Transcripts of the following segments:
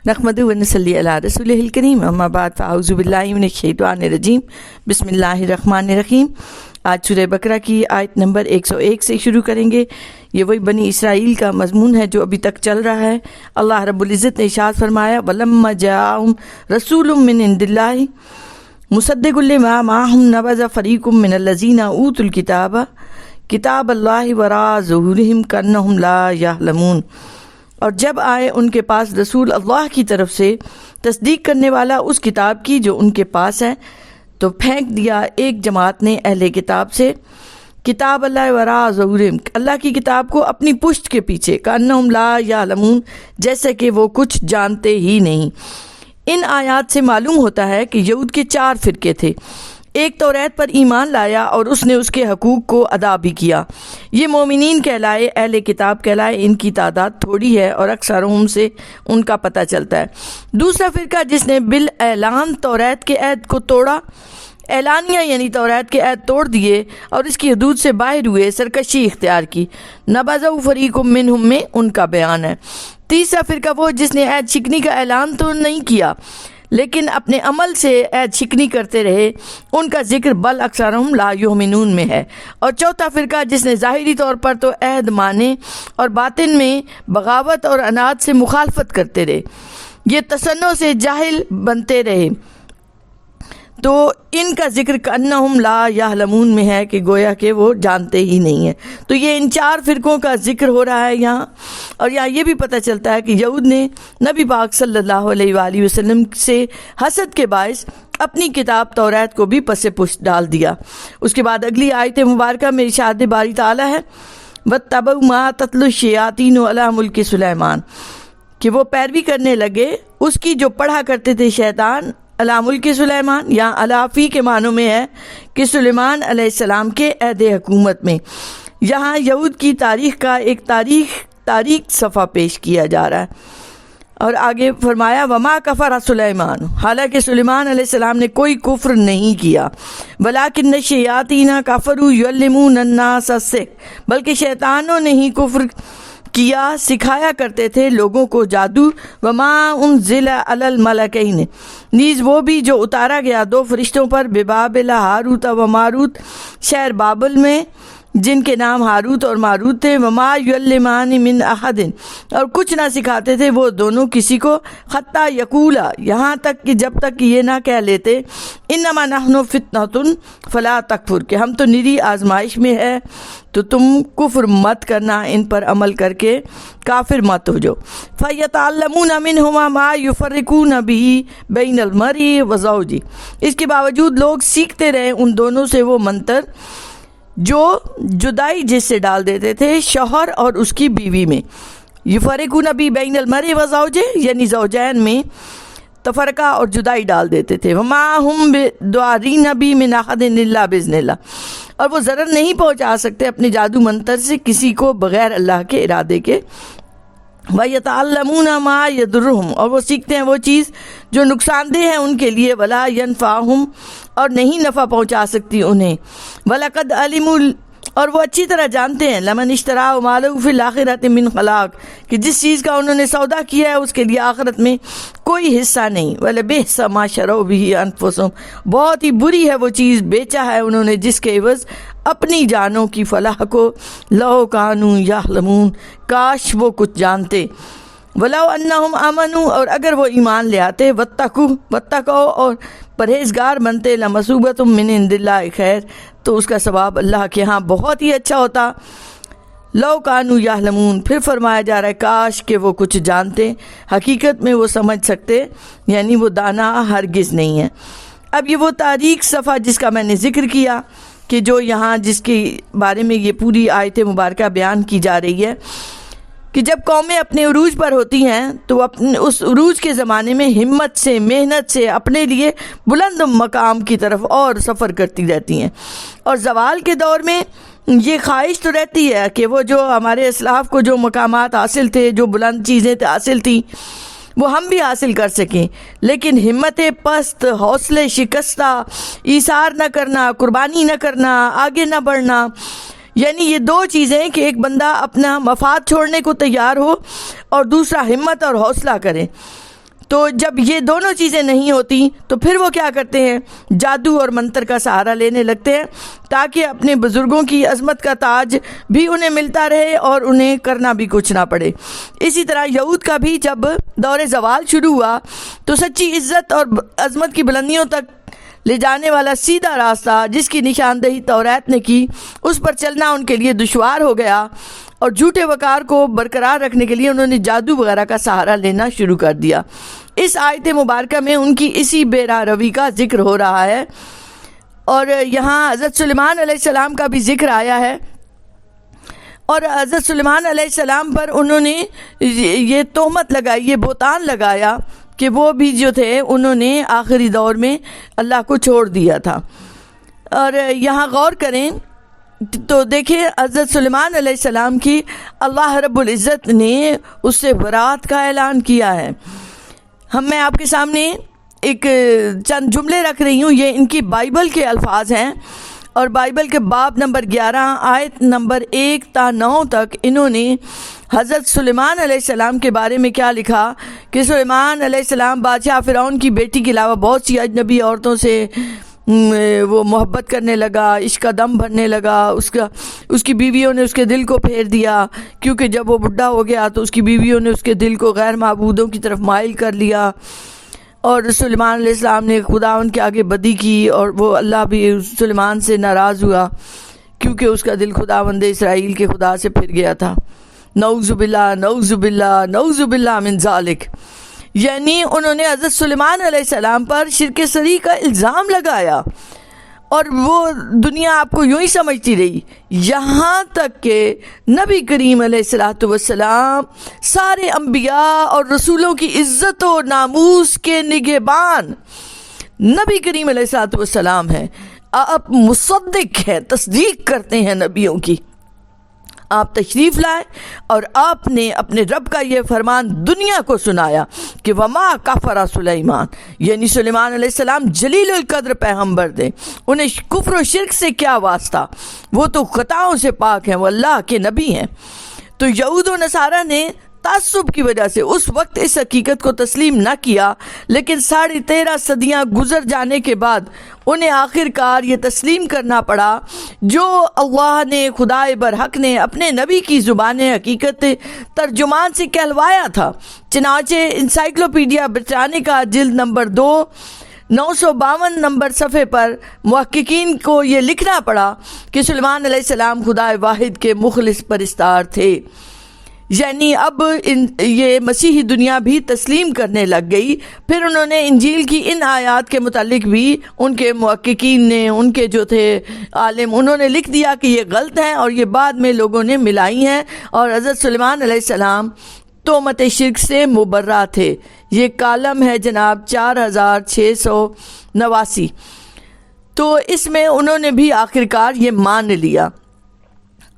نحمدہ و نصلی علی رسولہ الکریم، اما بعد فاعوذ باللہ من الشیطان الرجیم، بسم اللہ الرحمن الرحیم۔ آج سورہ بقرہ کی آیت نمبر 101 سے شروع کریں گے۔ یہ وہی بنی اسرائیل کا مضمون ہے جو ابھی تک چل رہا ہے۔ اللہ رب العزت نے ارشاد فرمایا، وَلَمَّا جَاءَهُمْ رَسُولٌ مِّنْ عِندِ اللَّهِ مُصَدِّقٌ لِّمَا مَعَهُمْ نَبَذَ فَرِيقٌ مِّنَ الَّذِينَ أُوتُوا الْكِتَابَ كِتَابَ اللَّهِ وَرَاءَ ظُهُورِهِمْ كَأَنَّهُمْ لَا يَعْلَمُونَ۔ اور جب آئے ان کے پاس رسول اللہ کی طرف سے تصدیق کرنے والا اس کتاب کی جو ان کے پاس ہے، تو پھینک دیا ایک جماعت نے اہل کتاب سے کتاب اللہ وراء ظہورہم، اللہ کی کتاب کو اپنی پشت کے پیچھے، کأنہم لا یعلمون، جیسے کہ وہ کچھ جانتے ہی نہیں۔ ان آیات سے معلوم ہوتا ہے کہ یہود کے 4 فرقے تھے۔ ایک توریت پر ایمان لایا اور اس نے اس کے حقوق کو ادا بھی کیا، یہ مومنین کہلائے، اہل کتاب کہلائے۔ ان کی تعداد تھوڑی ہے اور اکثرهم سے ان کا پتہ چلتا ہے۔ دوسرا فرقہ جس نے بالاعلان توریت کے عہد کو توڑا، اعلانیہ یعنی توریت کے عہد توڑ دیے اور اس کی حدود سے باہر ہوئے، سرکشی اختیار کی، نبذہ فریق منہم میں ان کا بیان ہے۔ تیسرا فرقہ وہ جس نے عہد شکنی کا اعلان تو نہیں کیا لیکن اپنے عمل سے عہد شکنی کرتے رہے، ان کا ذکر بل اکثرهم لا یؤمنون میں ہے۔ اور چوتھا فرقہ جس نے ظاہری طور پر تو عہد مانے اور باطن میں بغاوت اور عناد سے مخالفت کرتے رہے، یہ تصنع سے جاہل بنتے رہے، تو ان کا ذکر کأنہم لا یعلمون میں ہے کہ گویا کہ وہ جانتے ہی نہیں ہیں۔ تو یہ ان 4 فرقوں کا ذکر ہو رہا ہے یہاں، اور یہاں یہ بھی پتہ چلتا ہے کہ یہود نے نبی پاک صلی اللہ علیہ وآلہ وسلم سے حسد کے باعث اپنی کتاب توریت کو بھی پس پشت ڈال دیا۔ اس کے بعد اگلی آیت مبارکہ میں ارشاد باری تعالیٰ ہے، وَاتَّبَعُوا مَا تَتْلُو الشَّيَاطِينُ عَلَىٰ مُلْكِ سُلَيْمَانَ، کہ وہ پیروی کرنے لگے اس کی جو پڑھا کرتے تھے شیطان علی ملک سلیمان، یا علافی کے معنوں میں ہے کہ سلیمان علیہ السلام کے عہد حکومت میں۔ یہاں یہود کی تاریخ کا ایک تاریخ صفحہ پیش کیا جا رہا ہے، اور آگے فرمایا وما کفر سلیمان، حالانکہ سلیمان علیہ السلام نے کوئی کفر نہیں کیا، ولیکن الشیاطین کفروا یعلمون الناس السحر، بلکہ شیطانوں نے ہی کفر کیا، سکھایا کرتے تھے لوگوں کو جادو، وما انزل علی الملکین، نیز وہ بھی جو اتارا گیا 2 فرشتوں پر، ببابل ہاروت و ماروت، شہر بابل میں جن کے نام ہاروت اور ماروت تھے، وما یعلمان من احد، اور کچھ نہ سکھاتے تھے وہ دونوں کسی کو، حتی یقولا، یہاں تک کہ جب تک یہ نہ کہہ لیتے، انما نحن فتنۃ فلا تکفر، کہ ہم تو نری آزمائش میں ہے تو تم کفر مت کرنا، ان پر عمل کر کے کافر مت ہو جاؤ۔ فَيَتَعَلَّمُونَ مِنْهُمَا مَا يُفَرِّقُونَ بِهِ بَيْنَ الْمَرْءِ وَزَوْجِهِ، اس کے باوجود لوگ سیکھتے رہے ان دونوں سے وہ منتر جو جدائی جس سے ڈال دیتے تھے شوہر اور اس کی بیوی میں۔ یفرقون بی بین المرء وزوجہ، یعنی زوجین میں تفرقہ اور جدائی ڈال دیتے تھے۔ وما ہم بدعارین بی من احد الا باذن اللہ، اور وہ ضرر نہیں پہنچا سکتے اپنے جادو منتر سے کسی کو بغیر اللہ کے ارادے کے۔ وَيَتَعَلَّمُونَ مَا يَضُرُّهُمْ، اور وہ سیکھتے ہیں وہ چیز جو نقصان دہ ہے ان کے لیے، وَلَا يَنفَعُهُمْ، اور نہیں نفع پہنچا سکتی انہیں۔ وَلَقَدْ عَلِمُوا، اور وہ اچھی طرح جانتے ہیں، لمن اشتراه ما له فی الآخرۃ من خلاق، کہ جس چیز کا انہوں نے سودا کیا ہے اس کے لیے آخرت میں کوئی حصہ نہیں۔ وَلَبِئْسَ مَا شَرَوْا بِهِ أَنفُسَهُمْ، بہت ہی بری ہے وہ چیز بیچا ہے انہوں نے جس کے عوض اپنی جانوں کی فلاح کو، لو کانوا یعلمون، کاش وہ کچھ جانتے۔ ولو انہم آمنوا، اور اگر وہ ایمان لے آتے، واتقوا، اور پرہیزگار بنتے، لمثوبۃ من عند اللہ خیر، تو اس کا ثواب اللہ کے ہاں بہت ہی اچھا ہوتا۔ لو کانوا یعلمون، پھر فرمایا جا رہا ہے کاش کہ وہ کچھ جانتے، حقیقت میں وہ سمجھ سکتے، یعنی وہ دانا ہرگز نہیں ہے۔ اب یہ وہ تاریخ صفحہ جس کا میں نے ذکر کیا کہ جو یہاں جس کے بارے میں یہ پوری آیت مبارکہ بیان کی جا رہی ہے، کہ جب قومیں اپنے عروج پر ہوتی ہیں تو اپنے اس عروج کے زمانے میں ہمت سے، محنت سے اپنے لیے بلند مقام کی طرف اور سفر کرتی رہتی ہیں، اور زوال کے دور میں یہ خواہش تو رہتی ہے کہ وہ جو ہمارے اسلاف کو جو مقامات حاصل تھے، جو بلند چیزیں حاصل تھیں، وہ ہم بھی حاصل کر سکیں، لیکن ہمت پست، حوصلے شکستہ، ایثار نہ کرنا، قربانی نہ کرنا، آگے نہ بڑھنا، یعنی یہ 2 چیزیں کہ ایک بندہ اپنا مفاد چھوڑنے کو تیار ہو اور دوسرا ہمت اور حوصلہ کرے، تو جب یہ دونوں چیزیں نہیں ہوتی تو پھر وہ کیا کرتے ہیں؟ جادو اور منتر کا سہارا لینے لگتے ہیں تاکہ اپنے بزرگوں کی عظمت کا تاج بھی انہیں ملتا رہے اور انہیں کرنا بھی کچھ نہ پڑے۔ اسی طرح یہود کا بھی جب دور زوال شروع ہوا تو سچی عزت اور عظمت کی بلندیوں تک لے جانے والا سیدھا راستہ جس کی نشاندہی تورات نے کی، اس پر چلنا ان کے لیے دشوار ہو گیا، اور جھوٹے وقار کو برقرار رکھنے کے لیے انہوں نے جادو وغیرہ کا سہارا لینا شروع کر دیا۔ اس آیت مبارکہ میں ان کی اسی بے راہ روی کا ذکر ہو رہا ہے، اور یہاں حضرت سلیمان علیہ السلام کا بھی ذکر آیا ہے، اور حضرت سلیمان علیہ السلام پر انہوں نے یہ تہمت لگائی، یہ بہتان لگایا کہ وہ بھی جو تھے انہوں نے آخری دور میں اللہ کو چھوڑ دیا تھا۔ اور یہاں غور کریں تو دیکھیں حضرت سلیمان علیہ السلام کی اللہ رب العزت نے اس سے برات کا اعلان کیا ہے۔ میں آپ کے سامنے ایک چند جملے رکھ رہی ہوں، یہ ان کی بائبل کے الفاظ ہیں، اور بائبل کے باب نمبر 11 آیت نمبر 1 تا 9 تک انہوں نے حضرت سلیمان علیہ السلام کے بارے میں کیا لکھا کہ سلیمان علیہ السلام بادشاہ فرعون کی بیٹی کے علاوہ بہت سی اجنبی عورتوں سے وہ محبت کرنے لگا، عشق کا دم بھرنے لگا، اس کی بیویوں نے اس کے دل کو پھیر دیا، کیونکہ جب وہ بڈھا ہو گیا تو اس کی بیویوں نے اس کے دل کو غیر معبودوں کی طرف مائل کر لیا، اور سلیمان علیہ السلام نے خداوند کے آگے بدی کی، اور وہ اللہ بھی سلیمان سے ناراض ہوا کیونکہ اس کا دل خداوند اسرائیل کے خدا سے پھر گیا تھا۔ نعوذ باللہ نعوذ باللہ نعوذ باللہ من ذالک، یعنی انہوں نے حضرت سلیمان علیہ السلام پر شرک صریح کا الزام لگایا، اور وہ دنیا آپ کو یوں ہی سمجھتی رہی، یہاں تک کہ نبی کریم علیہ السلام سارے انبیاء اور رسولوں کی عزت و ناموس کے نگہبان نبی کریم علیہ السلام ہیں، آپ مصدق ہیں، تصدیق کرتے ہیں نبیوں کی۔ آپ تشریف لائے اور آپ نے اپنے رب کا یہ فرمان دنیا کو سنایا کہ وما کفر سلیمان، یعنی سلیمان علیہ السلام جلیل القدر پیغمبر تھے، انہیں کفر و شرک سے کیا واسطہ، وہ تو خطاؤں سے پاک ہیں، وہ اللہ کے نبی ہیں۔ تو یہود و نصارہ نے تعصب کی وجہ سے اس وقت اس حقیقت کو تسلیم نہ کیا، لیکن 13.5 صدیاں گزر جانے کے بعد انہیں آخر کار یہ تسلیم کرنا پڑا جو اللہ نے، خدائے برحق نے اپنے نبی کی زبان حقیقت ترجمان سے کہلوایا تھا۔ چنانچہ انسائکلوپیڈیا برٹانیکا جلد نمبر 2 952 نمبر صفحے پر محققین کو یہ لکھنا پڑا کہ سلیمان علیہ السلام خدائے واحد کے مخلص پرستار تھے۔ یعنی اب یہ مسیحی دنیا بھی تسلیم کرنے لگ گئی۔ پھر انہوں نے انجیل کی ان آیات کے متعلق بھی ان کے محققین نے، ان کے جو تھے عالم، انہوں نے لکھ دیا کہ یہ غلط ہیں، اور یہ بعد میں لوگوں نے ملائی ہیں، اور حضرت سلیمان علیہ السلام تہمت شرک سے مبرہ تھے۔ یہ کالم ہے جناب 4689۔ تو اس میں انہوں نے بھی آخرکار یہ مان لیا۔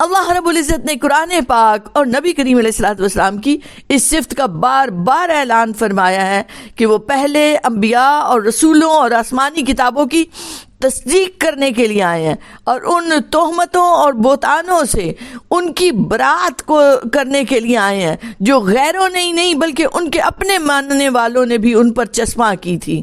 اللہ رب العزت نے قرآن پاک اور نبی کریم علیہ السلام کی اس صفت کا بار بار اعلان فرمایا ہے کہ وہ پہلے انبیاء اور رسولوں اور آسمانی کتابوں کی تصدیق کرنے کے لیے آئے ہیں، اور ان تہمتوں اور بہتانوں سے ان کی برات کو کرنے کے لیے آئے ہیں جو غیروں نے ہی نہیں بلکہ ان کے اپنے ماننے والوں نے بھی ان پر چسپاں کی تھی۔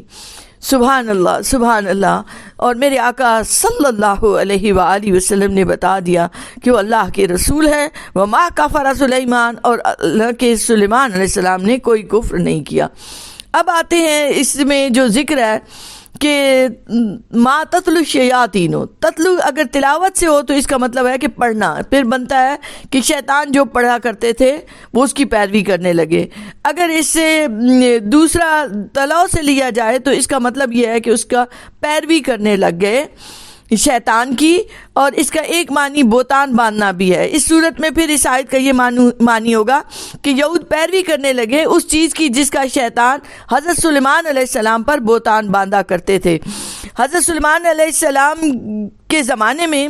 سبحان اللہ سبحان اللہ۔ اور میرے آقا صلی اللہ علیہ وآلہ وسلم نے بتا دیا کہ وہ اللہ کے رسول ہیں، وما کفر سلیمان، اور اللہ کے سلیمان علیہ السلام نے کوئی کفر نہیں کیا۔ اب آتے ہیں اس میں جو ذکر ہے کہ ما تتلو الشیاطین، تتلو اگر تلاوت سے ہو تو اس کا مطلب ہے کہ پڑھنا، پھر بنتا ہے کہ شیطان جو پڑھا کرتے تھے وہ اس کی پیروی کرنے لگے۔ اگر اس سے دوسرا تلاو سے لیا جائے تو اس کا مطلب یہ ہے کہ اس کا پیروی کرنے لگ گئے شیطان کی، اور اس کا ایک معنی بہتان باندھنا بھی ہے۔ اس صورت میں پھر اس آیت کا یہ معنی ہوگا کہ یہود پیروی کرنے لگے اس چیز کی جس کا شیطان حضرت سلیمان علیہ السلام پر بہتان باندھا کرتے تھے۔ حضرت سلیمان علیہ السلام کے زمانے میں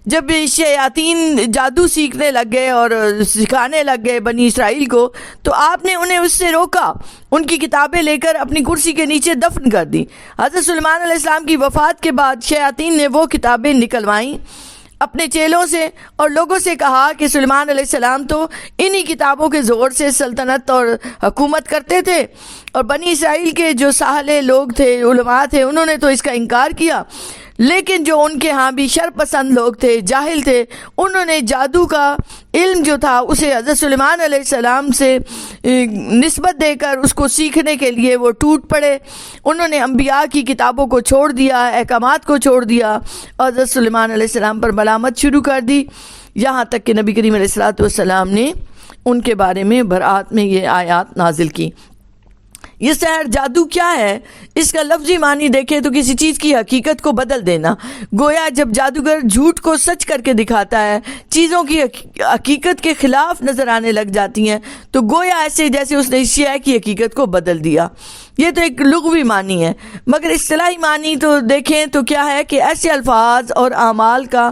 جب شیاطین جادو سیکھنے لگ گئے اور سکھانے لگ گئے بنی اسرائیل کو، تو آپ نے انہیں اس سے روکا، ان کی کتابیں لے کر اپنی کرسی کے نیچے دفن کر دی۔ حضرت سلیمان علیہ السلام کی وفات کے بعد شیاطین نے وہ کتابیں نکلوائیں اپنے چیلوں سے اور لوگوں سے کہا کہ سلیمان علیہ السلام تو انہی کتابوں کے زور سے سلطنت اور حکومت کرتے تھے، اور بنی اسرائیل کے جو صالح لوگ تھے، علماء تھے، انہوں نے تو اس کا انکار کیا، لیکن جو ان کے ہاں بھی شر پسند لوگ تھے، جاہل تھے، انہوں نے جادو کا علم جو تھا اسے حضرت سلیمان علیہ السلام سے نسبت دے کر اس کو سیکھنے کے لیے وہ ٹوٹ پڑے۔ انہوں نے انبیاء کی کتابوں کو چھوڑ دیا، احکامات کو چھوڑ دیا، اور حضرت سلیمان علیہ السلام پر ملامت شروع کر دی، یہاں تک کہ نبی کریم علیہ السلام نے ان کے بارے میں برات میں یہ آیات نازل کی۔ یہ سحر جادو کیا ہے؟ اس کا لفظی معنی دیکھیں تو کسی چیز کی حقیقت کو بدل دینا۔ گویا جب جادوگر جھوٹ کو سچ کر کے دکھاتا ہے، چیزوں کی حقیقت کے خلاف نظر آنے لگ جاتی ہیں، تو گویا ایسے جیسے اس نے اس شے کی حقیقت کو بدل دیا۔ یہ تو ایک لغوی معنی ہے، مگر اصطلاحی معنی تو دیکھیں تو کیا ہے کہ ایسے الفاظ اور اعمال کا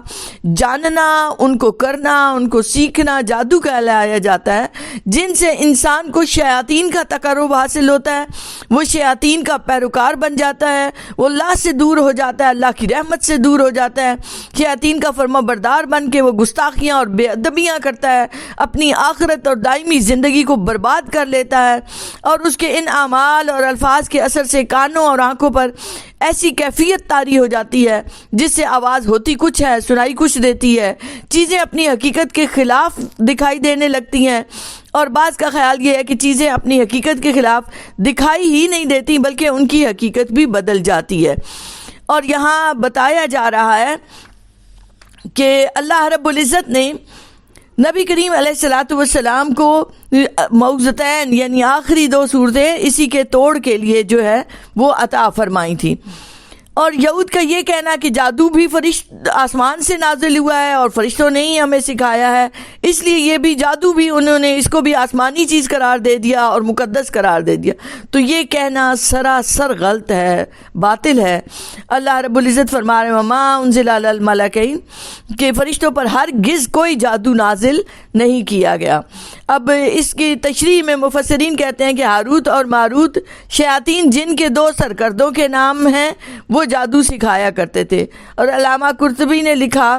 جاننا، ان کو کرنا، ان کو سیکھنا جادو کہلایا جاتا ہے، جن سے انسان کو شیاطین کا تقرب حاصل ہوتا ہے، وہ شیاطین کا پیروکار بن جاتا ہے، وہ اللہ سے دور ہو جاتا ہے، اللہ کی رحمت سے دور ہو جاتا ہے، شیاطین کا فرما بردار بن کے وہ گستاخیاں اور بے ادبیاں کرتا ہے، اپنی آخرت اور دائمی زندگی کو برباد کر لیتا ہے، اور اس کے ان اعمال اور الفاظ کے اثر سے کانوں اور آنکھوں پر ایسی کیفیت طاری ہو جاتی ہے جس سے آواز ہوتی کچھ ہے، سنائی کچھ دیتی ہے، چیزیں اپنی حقیقت کے خلاف دکھائی دینے لگتی ہیں، اور بعض کا خیال یہ ہے کہ چیزیں اپنی حقیقت کے خلاف دکھائی ہی نہیں دیتی بلکہ ان کی حقیقت بھی بدل جاتی ہے۔ اور یہاں بتایا جا رہا ہے کہ اللہ رب العزت نے نبی کریم علیہ السلام کو معوذتین یعنی آخری 2 صورتیں اسی کے توڑ کے لیے جو ہے وہ عطا فرمائی تھی۔ اور یہود کا یہ کہنا کہ جادو بھی آسمان سے نازل ہوا ہے اور فرشتوں نے ہی ہمیں سکھایا ہے، اس لیے یہ بھی جادو بھی انہوں نے اس کو بھی آسمانی چیز قرار دے دیا اور مقدس قرار دے دیا، تو یہ کہنا سراسر غلط ہے، باطل ہے۔ اللہ رب العزت فرما رہے ہیں وما انزل علی الملکین کہ فرشتوں پر ہرگز کوئی جادو نازل نہیں کیا گیا۔ اب اس کی تشریح میں مفسرین کہتے ہیں کہ ہاروت اور ماروت شیاطین جن کے 2 سرکردوں کے نام ہیں، وہ جادو سکھایا کرتے تھے، اور علامہ قرطبی نے لکھا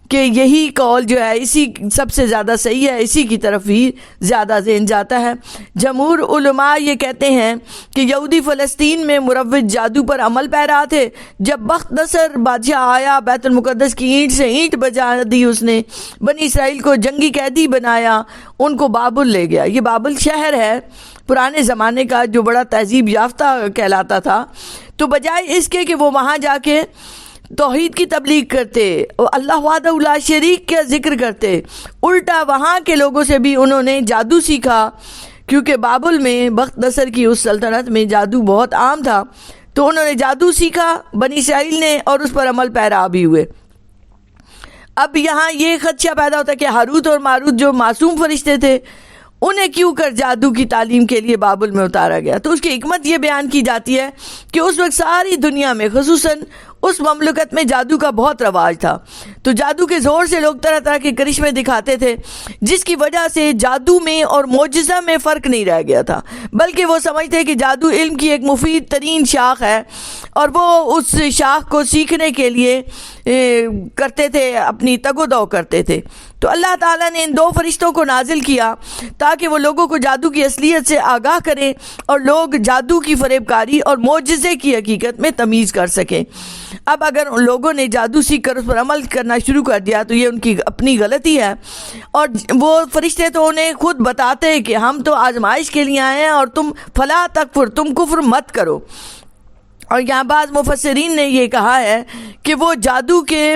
کہ یہی قول جو ہے اسی سب سے زیادہ صحیح ہے، اسی کی طرف ہی زیادہ ذہن جاتا ہے۔ جمہور علماء یہ کہتے ہیں کہ یہودی فلسطین میں مروج جادو پر عمل پیرا تھے۔ جب بخت نصر بادشاہ آیا، بیت المقدس کی اینٹ سے اینٹ بجا دی، اس نے بنی اسرائیل کو جنگی قیدی بنایا، ان کو بابل لے گیا۔ یہ بابل شہر ہے پرانے زمانے کا جو بڑا تہذیب یافتہ کہلاتا تھا، تو بجائے اس کے کہ وہ وہاں جا کے توحید کی تبلیغ کرتے، اللہ وحدہ لا شریک کا ذکر کرتے، الٹا وہاں کے لوگوں سے بھی انہوں نے جادو سیکھا، کیونکہ بابل میں بخت نصر کی اس سلطنت میں جادو بہت عام تھا، تو انہوں نے جادو سیکھا بنی اسرائیل نے، اور اس پر عمل پیرا بھی ہوئے۔ اب یہاں یہ خدشہ پیدا ہوتا ہے کہ ہاروت اور ماروت جو معصوم فرشتے تھے، انہیں کیوں کر جادو کی تعلیم کے لیے بابل میں اتارا گیا؟ تو اس کی حکمت یہ بیان کی جاتی ہے کہ اس وقت ساری دنیا میں خصوصاً اس مملکت میں جادو کا بہت رواج تھا، تو جادو کے زور سے لوگ طرح طرح کے کرشمے دکھاتے تھے، جس کی وجہ سے جادو میں اور معجزہ میں فرق نہیں رہ گیا تھا، بلکہ وہ سمجھتے کہ جادو علم کی ایک مفید ترین شاخ ہے، اور وہ اس شاخ کو سیکھنے کے لیے کرتے تھے، اپنی تگ و دو کرتے تھے۔ تو اللہ تعالیٰ نے ان 2 فرشتوں کو نازل کیا تاکہ وہ لوگوں کو جادو کی اصلیت سے آگاہ کریں اور لوگ جادو کی فریب کاری اور معجزے کی حقیقت میں تمیز کر سکیں۔ اب اگر ان لوگوں نے جادو سیکھ کر اس پر عمل کرنا شروع کر دیا تو یہ ان کی اپنی غلطی ہے، اور وہ فرشتے تو انہیں خود بتاتے ہیں کہ ہم تو آزمائش کے لیے آئے ہیں اور تم فلا تکفر، تم کفر مت کرو۔ اور یہاں بعض مفسرین نے یہ کہا ہے کہ وہ جادو کے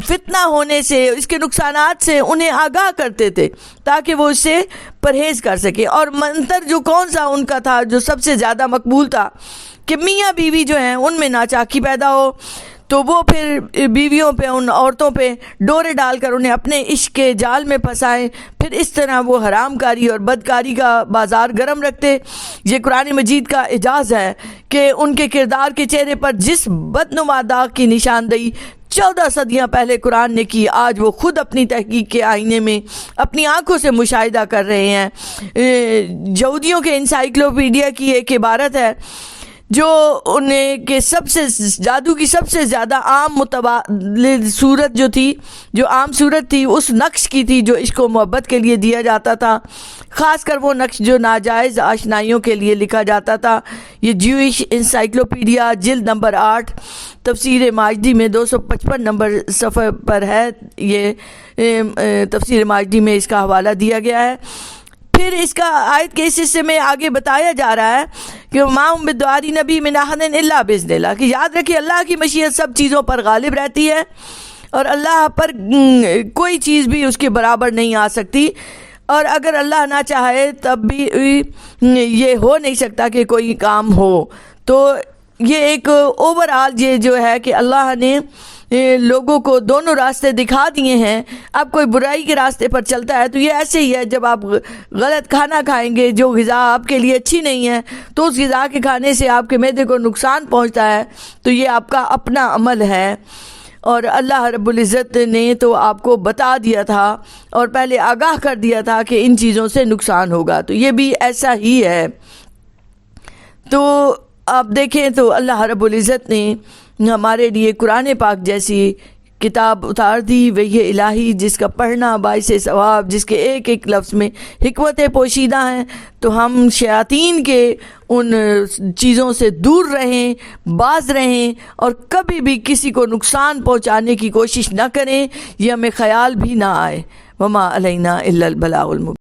فتنہ ہونے سے، اس کے نقصانات سے انہیں آگاہ کرتے تھے تاکہ وہ اس سے پرہیز کر سکے۔ اور منتر جو کون سا ان کا تھا جو سب سے زیادہ مقبول تھا کہ میاں بیوی جو ہیں ان میں ناچاکی پیدا ہو، تو وہ پھر بیویوں پہ، ان عورتوں پہ ڈورے ڈال کر انہیں اپنے عشق کے جال میں پھنسائیں، پھر اس طرح وہ حرام کاری اور بدکاری کا بازار گرم رکھتے۔ یہ قرآن مجید کا اعجاز ہے کہ ان کے کردار کے چہرے پر جس بدنما داغ کی نشاندہی 14 صدیاں پہلے قرآن نے کی، آج وہ خود اپنی تحقیق کے آئینے میں اپنی آنکھوں سے مشاہدہ کر رہے ہیں۔ یہودیوں کے انسائکلوپیڈیا کی ایک عبارت ہے جو انہیں کہ سب سے جادو کی سب سے زیادہ عام متبادل صورت جو تھی، جو عام صورت تھی، اس نقش کی تھی جو عشق و محبت کے لیے دیا جاتا تھا، خاص کر وہ نقش جو ناجائز آشنائیوں کے لیے لکھا جاتا تھا۔ یہ جیوش انسائکلوپیڈیا جلد نمبر 8 تفسیر ماجدی میں 255 نمبر صفحے پر ہے، یہ تفسیر ماجدی میں اس کا حوالہ دیا گیا ہے۔ پھر اس کا آیت کے اس حصے میں آگے بتایا جا رہا ہے کہ مَا هُم بِدُعَاءِ نَبِيٍّ مِّنْ أَحَدٍ إِلَّا بِإِذْنِ اللَّهِ، کہ یاد رکھیے اللہ کی مشیت سب چیزوں پر غالب رہتی ہے اور اللہ پر کوئی چیز بھی اس کے برابر نہیں آ سکتی، اور اگر اللہ نہ چاہے تب بھی یہ ہو نہیں سکتا کہ کوئی کام ہو۔ تو یہ ایک اوورآل یہ جو ہے کہ اللہ نے لوگوں کو دونوں راستے دکھا دیے ہیں۔ اب کوئی برائی کے راستے پر چلتا ہے تو یہ ایسے ہی ہے، جب آپ غلط کھانا کھائیں گے، جو غذا آپ کے لیے اچھی نہیں ہے، تو اس غذا کے کھانے سے آپ کے معدے کو نقصان پہنچتا ہے، تو یہ آپ کا اپنا عمل ہے، اور اللہ رب العزت نے تو آپ کو بتا دیا تھا اور پہلے آگاہ کر دیا تھا کہ ان چیزوں سے نقصان ہوگا، تو یہ بھی ایسا ہی ہے۔ تو آپ دیکھیں تو اللہ رب العزت نے ہمارے لیے قرآن پاک جیسی کتاب اتار دی، وحی الہی، جس کا پڑھنا باعث ثواب، جس کے ایک ایک لفظ میں حکمتیں پوشیدہ ہیں، تو ہم شیاطین کے ان چیزوں سے دور رہیں، باز رہیں، اور کبھی بھی کسی کو نقصان پہنچانے کی کوشش نہ کریں، یہ ہمیں خیال بھی نہ آئے۔ وما علینا الا البلاغ المبین۔